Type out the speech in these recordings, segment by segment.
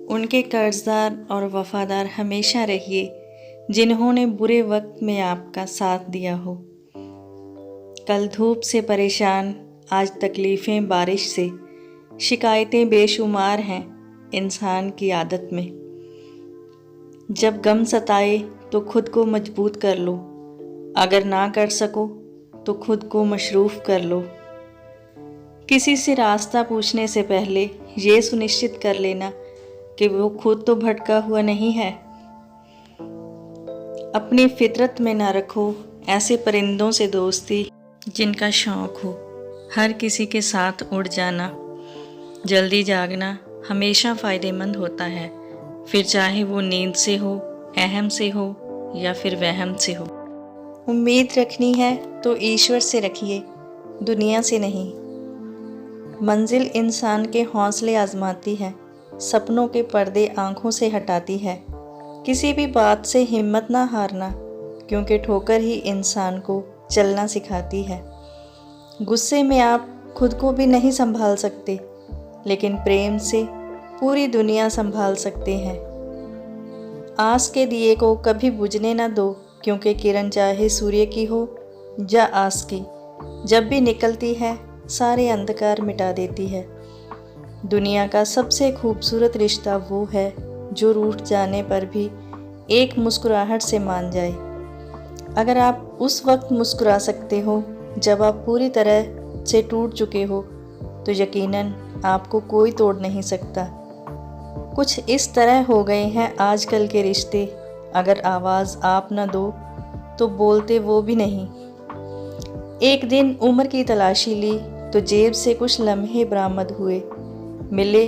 उनके कर्जदार और वफादार हमेशा रहिए जिन्होंने बुरे वक्त में आपका साथ दिया हो। कल धूप से परेशान, आज तकलीफ़ें बारिश से, शिकायतें बेशुमार हैं इंसान की आदत में। जब गम सताए तो खुद को मजबूत कर लो, अगर ना कर सको तो खुद को मशरूफ़ कर लो। किसी से रास्ता पूछने से पहले ये सुनिश्चित कर लेना कि वो खुद तो भटका हुआ नहीं है। अपनी फितरत में ना रखो ऐसे परिंदों से दोस्ती जिनका शौक़ हो हर किसी के साथ उड़ जाना। जल्दी जागना हमेशा फ़ायदेमंद होता है, फिर चाहे वो नींद से हो, अहम से हो या फिर वहम से हो। उम्मीद रखनी है तो ईश्वर से रखिए, दुनिया से नहीं। मंजिल इंसान के हौसले आजमाती है, सपनों के पर्दे आँखों से हटाती है। किसी भी बात से हिम्मत ना हारना, क्योंकि ठोकर ही इंसान को चलना सिखाती है। गुस्से में आप खुद को भी नहीं संभाल सकते, लेकिन प्रेम से पूरी दुनिया संभाल सकते हैं। आस के दिए को कभी बुझने ना दो, क्योंकि किरण चाहे सूर्य की हो या आस की, जब भी निकलती है सारे अंधकार मिटा देती है। दुनिया का सबसे खूबसूरत रिश्ता वो है जो रूठ जाने पर भी एक मुस्कुराहट से मान जाए। अगर आप उस वक्त मुस्कुरा सकते हो जब आप पूरी तरह से टूट चुके हो, तो यकीनन आपको कोई तोड़ नहीं सकता। कुछ इस तरह हो गए हैं आजकल के रिश्ते, अगर आवाज़ आप न दो तो बोलते वो भी नहीं। एक दिन उम्र की तलाशी ली तो जेब से कुछ लम्हे बरामद हुए। मिले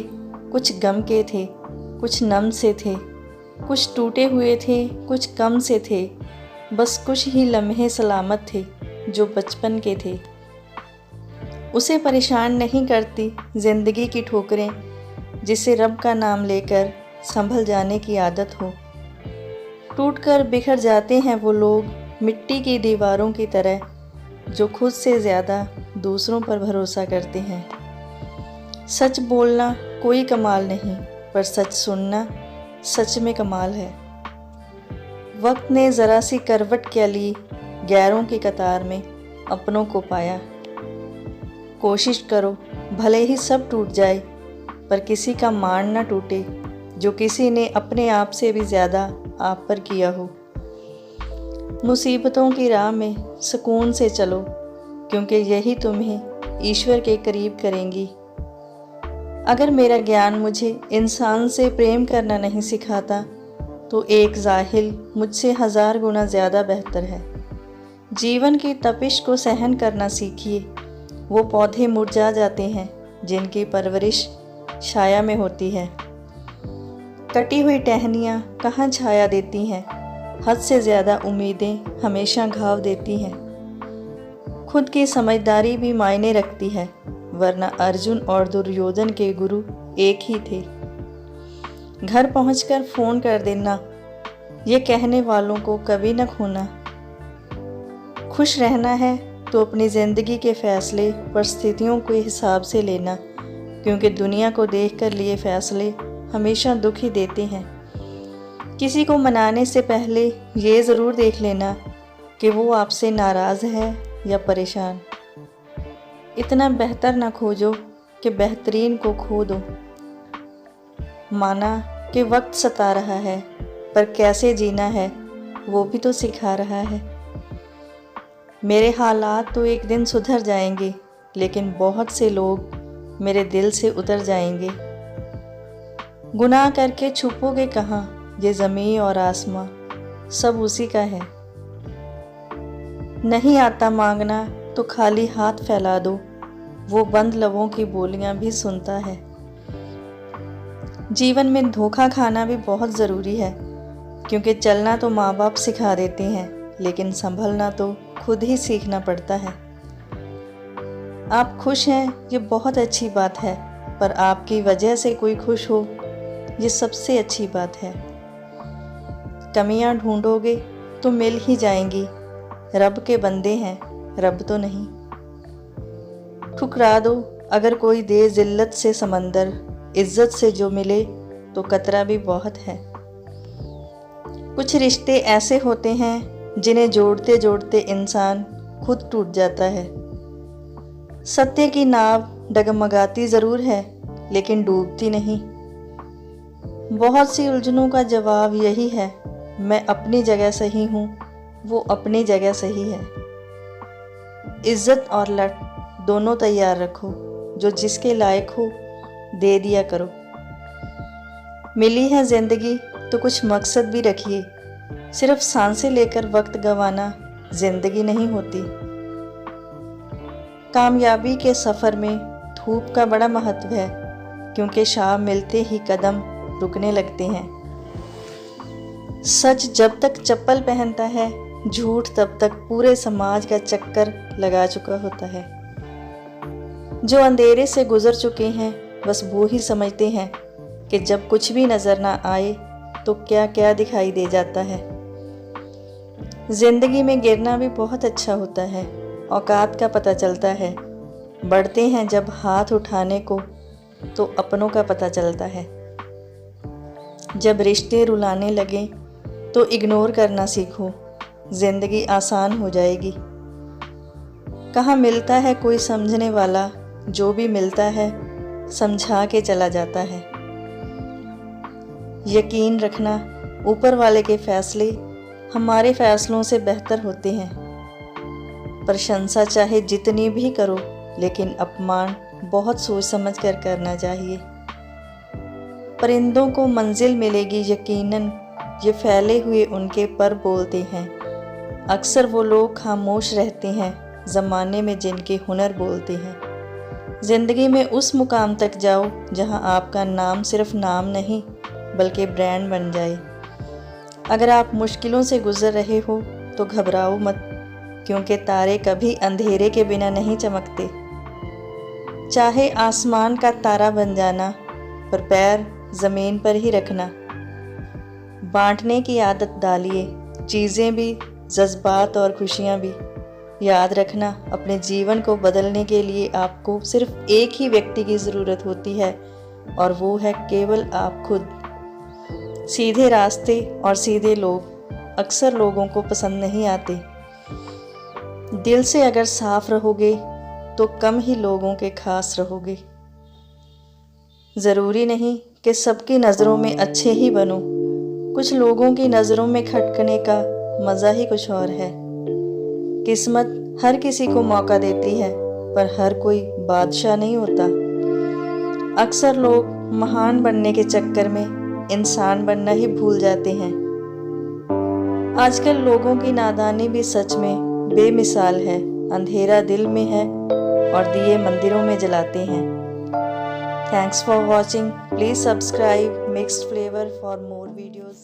कुछ गम के थे, कुछ नम से थे, कुछ टूटे हुए थे, कुछ कम से थे। बस कुछ ही लम्हे सलामत थे जो बचपन के थे। उसे परेशान नहीं करती ज़िंदगी की ठोकरें, जिसे रब का नाम लेकर संभल जाने की आदत हो। टूटकर बिखर जाते हैं वो लोग मिट्टी की दीवारों की तरह, जो खुद से ज़्यादा दूसरों पर भरोसा करते हैं। सच बोलना कोई कमाल नहीं, पर सच सुनना सच में कमाल है। वक्त ने ज़रा सी करवट क्या ली, गैरों की कतार में अपनों को पाया। कोशिश करो भले ही सब टूट जाए, पर किसी का मान ना टूटे जो किसी ने अपने आप से भी ज़्यादा आप पर किया हो। मुसीबतों की राह में सुकून से चलो, क्योंकि यही तुम्हें ईश्वर के करीब करेंगी। अगर मेरा ज्ञान मुझे इंसान से प्रेम करना नहीं सिखाता, तो एक जाहिल मुझसे 1000 गुना ज़्यादा बेहतर है। जीवन की तपिश को सहन करना सीखिए। वो पौधे मुरझा जाते हैं जिनकी परवरिश छाया में होती है। कटी हुई टहनियाँ कहाँ छाया देती हैं, हद से ज़्यादा उम्मीदें हमेशा घाव देती हैं। खुद की समझदारी भी मायने रखती है, वरना अर्जुन और दुर्योधन के गुरु एक ही थे। घर पहुंचकर फ़ोन कर देना, ये कहने वालों को कभी न खोना। खुश रहना है तो अपनी ज़िंदगी के फ़ैसले परिस्थितियों के हिसाब से लेना, क्योंकि दुनिया को देखकर लिए फ़ैसले हमेशा दुख ही देते हैं। किसी को मनाने से पहले ये ज़रूर देख लेना कि वो आपसे नाराज़ है या परेशान। इतना बेहतर ना खोजो कि बेहतरीन को खो दो। माना कि वक्त सता रहा है, पर कैसे जीना है वो भी तो सिखा रहा है। मेरे हालात तो एक दिन सुधर जाएंगे, लेकिन बहुत से लोग मेरे दिल से उतर जाएंगे। गुनाह करके छुपोगे कहाँ, ये ज़मीन और आसमां सब उसी का है। नहीं आता मांगना तो खाली हाथ फैला दो, वो बंद लबों की बोलियां भी सुनता है। जीवन में धोखा खाना भी बहुत ज़रूरी है, क्योंकि चलना तो माँ बाप सिखा देते हैं, लेकिन संभलना तो खुद ही सीखना पड़ता है। आप खुश हैं ये बहुत अच्छी बात है, पर आपकी वजह से कोई खुश हो ये सबसे अच्छी बात है। कमियां ढूंढोगे तो मिल ही जाएंगी, रब के बंदे हैं, रब तो नहीं। ठुकरा दो अगर कोई दे जिल्लत से समंदर, इज्जत से जो मिले तो खतरा भी बहुत है। कुछ रिश्ते ऐसे होते हैं जिन्हें जोड़ते जोड़ते इंसान खुद टूट जाता है। सत्य की नाव डगमगाती ज़रूर है, लेकिन डूबती नहीं। बहुत सी उलझनों का जवाब यही है, मैं अपनी जगह सही हूँ, वो अपनी जगह सही है। इज्जत और लट दोनों तैयार रखो, जो जिसके लायक हो दे दिया करो। मिली है ज़िंदगी तो कुछ मकसद भी रखिए, सिर्फ सांसें लेकर वक्त गंवाना ज़िंदगी नहीं होती। कामयाबी के सफ़र में धूप का बड़ा महत्व है, क्योंकि शाम मिलते ही कदम रुकने लगते हैं। सच जब तक चप्पल पहनता है, झूठ तब तक पूरे समाज का चक्कर लगा चुका होता है। जो अंधेरे से गुजर चुके हैं बस वो ही समझते हैं कि जब कुछ भी नज़र ना आए तो क्या क्या दिखाई दे जाता है। ज़िंदगी में गिरना भी बहुत अच्छा होता है, औकात का पता चलता है। बढ़ते हैं जब हाथ उठाने को तो अपनों का पता चलता है। जब रिश्ते रुलाने लगे तो इग्नोर करना सीखो, ज़िंदगी आसान हो जाएगी। कहाँ मिलता है कोई समझने वाला, जो भी मिलता है समझा के चला जाता है। यकीन रखना, ऊपर वाले के फैसले हमारे फैसलों से बेहतर होते हैं। प्रशंसा चाहे जितनी भी करो, लेकिन अपमान बहुत सोच समझ कर करना चाहिए। परिंदों को मंजिल मिलेगी यकीनन, ये फैले हुए उनके पर बोलते हैं। अक्सर वो लोग खामोश रहते हैं ज़माने में जिनके हुनर बोलते हैं। ज़िंदगी में उस मुकाम तक जाओ जहां आपका नाम सिर्फ नाम नहीं बल्कि ब्रांड बन जाए। अगर आप मुश्किलों से गुजर रहे हो तो घबराओ मत, क्योंकि तारे कभी अंधेरे के बिना नहीं चमकते। चाहे आसमान का तारा बन जाना, पर पैर ज़मीन पर ही रखना। बांटने की आदत डालिए, चीज़ें भी, जज्बात और खुशियाँ भी। याद रखना, अपने जीवन को बदलने के लिए आपको सिर्फ एक ही व्यक्ति की ज़रूरत होती है, और वो है केवल आप खुद। सीधे रास्ते और सीधे लोग अक्सर लोगों को पसंद नहीं आते। दिल से अगर साफ रहोगे तो कम ही लोगों के खास रहोगे। ज़रूरी नहीं कि सबकी नज़रों में अच्छे ही बनो, कुछ लोगों की नज़रों में खटकने का मज़ा ही कुछ और है। किस्मत हर किसी को मौका देती है, पर हर कोई बादशाह नहीं होता। अक्सर लोग महान बनने के चक्कर में इंसान बनना ही भूल जाते हैं। आजकल लोगों की नादानी भी सच में बेमिसाल है। अंधेरा दिल में है और दिए मंदिरों में जलाते हैं। Thanks for watching. Please subscribe Mixed Flavor for more videos.